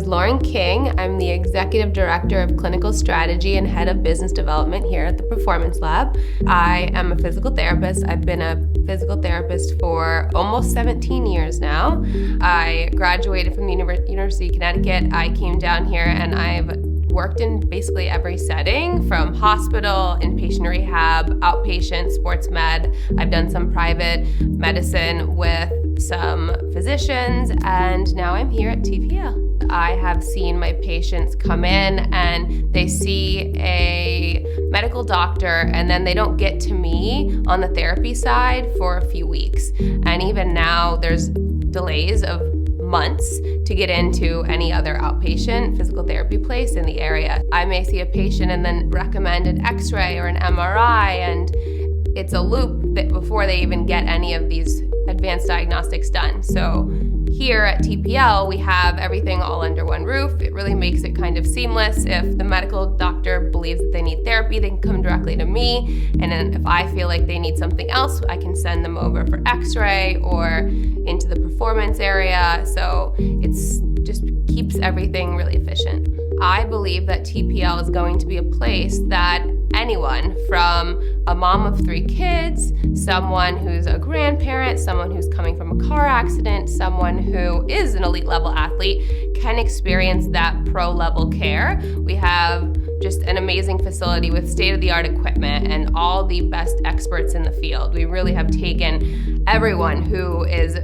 is Lauren King. I'm the Executive Director of Clinical Strategy and Head of Business Development here at the Performance Lab. I am a physical therapist. I've been a physical therapist for almost 17 years now. I graduated from the University of Connecticut. I came down here and I've worked in basically every setting, from hospital, inpatient rehab, outpatient, sports med. I've done some private medicine with some physicians, and now I'm here at TPL. I have seen my patients come in and they see a medical doctor and then they don't get to me on the therapy side for a few weeks. And even now there's delays of months to get into any other outpatient physical therapy place in the area. I may see a patient and then recommend an X-ray or an MRI, and it's a loop before they even get any of these advanced diagnostics done. So here at TPL, we have everything all under one roof. It really makes it kind of seamless. If the medical doctor believes that they need therapy, they can come directly to me. And then if I feel like they need something else, I can send them over for X-ray or into the performance area. So it's just keeps everything really efficient. I believe that TPL is going to be a place that anyone, from a mom of 3 kids, someone who's a grandparent, someone who's coming from a car accident, someone who is an elite level athlete, can experience that pro level care. We have just an amazing facility with state-of-the-art equipment and all the best experts in the field. We really have taken everyone who is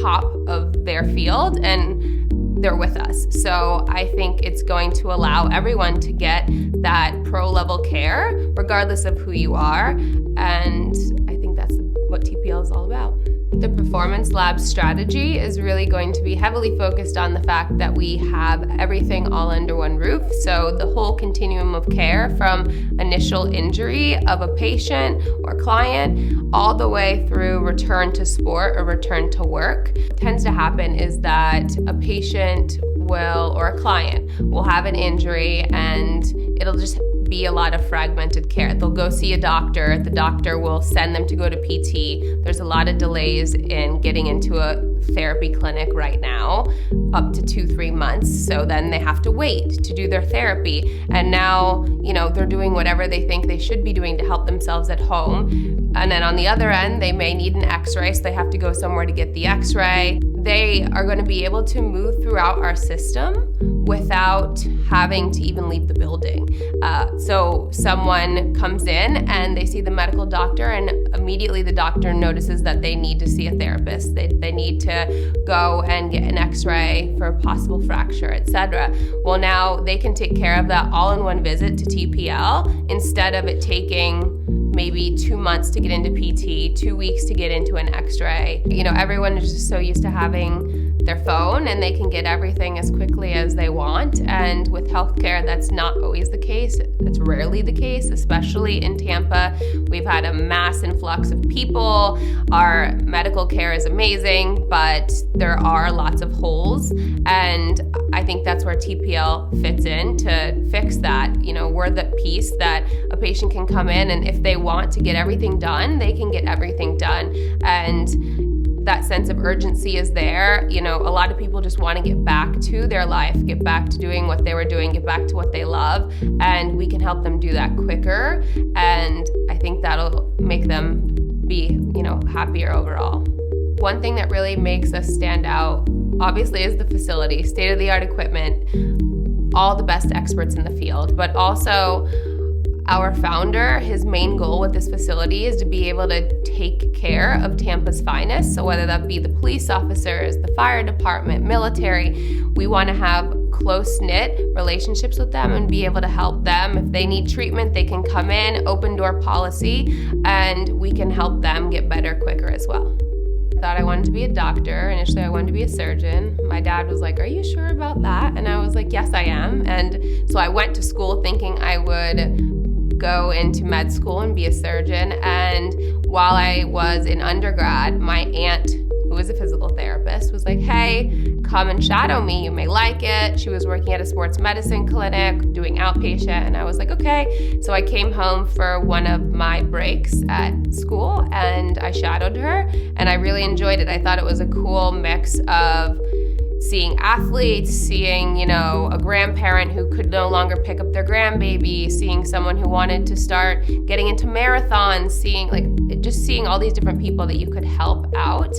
top of their field and they're with us. So I think it's going to allow everyone to get that pro level care regardless of who you are. And I think that's what TPL is all about. The Performance Lab strategy is really going to be heavily focused on the fact that we have everything all under one roof. So the whole continuum of care, from initial injury of a patient or client all the way through return to sport or return to work. What tends to happen is that a patient or a client will have an injury and it'll just be a lot of fragmented care. They'll go see a doctor. The doctor will send them to go to PT. There's a lot of delays in getting into a therapy clinic right now, up to 2-3 months. So then they have to wait to do their therapy. And now, they're doing whatever they think they should be doing to help themselves at home. And then on the other end, they may need an X-ray, so they have to go somewhere to get the X-ray. They are going to be able to move throughout our system without having to even leave the building. So someone comes in and they see the medical doctor, and immediately the doctor notices that they need to see a therapist. They need to go and get an X-ray for a possible fracture, etc. Well, now they can take care of that all in one visit to TPL instead of it taking maybe 2 months to get into PT, 2 weeks to get into an X-ray. Everyone is just so used to having their phone and they can get everything as quickly as they want. And with healthcare, that's not always the case. It's rarely the case, especially in Tampa. We've had a mass influx of people. Our medical care is amazing, but there are lots of holes. And I think that's where TPL fits in to fix that. We're the piece that a patient can come in, and if they want to get everything done, they can get everything done. And that sense of urgency is there. A lot of people just want to get back to their life, get back to doing what they were doing, get back to what they love, and we can help them do that quicker. And I think that'll make them be, happier overall. One thing that really makes us stand out, obviously, is the facility, state-of-the-art equipment, all the best experts in the field, but also our founder, his main goal with this facility is to be able to take care of Tampa's finest. So whether that be the police officers, the fire department, military, we want to have close-knit relationships with them and be able to help them. If they need treatment, they can come in, open door policy, and we can help them get better quicker as well. I thought I wanted to be a doctor. Initially, I wanted to be a surgeon. My dad was like, "Are you sure about that?" And I was like, "Yes, I am." And so I went to school thinking I would go into med school and be a surgeon. And while I was in undergrad, my aunt, who was a physical therapist, was like, "Hey, come and shadow me. You may like it." She was working at a sports medicine clinic doing outpatient. And I was like, okay. So I came home for one of my breaks at school and I shadowed her and I really enjoyed it. I thought it was a cool mix of seeing athletes, seeing, a grandparent who could no longer pick up their grandbaby, seeing someone who wanted to start getting into marathons, seeing all these different people that you could help out.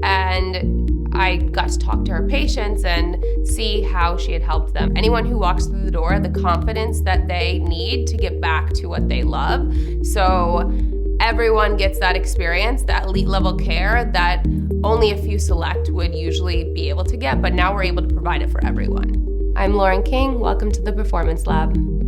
And I got to talk to her patients and see how she had helped them. Anyone who walks through the door, the confidence that they need to get back to what they love. So everyone gets that experience, that elite level care that only a few select would usually be able to get, but now we're able to provide it for everyone. I'm Lauren King. Welcome to the Performance Lab.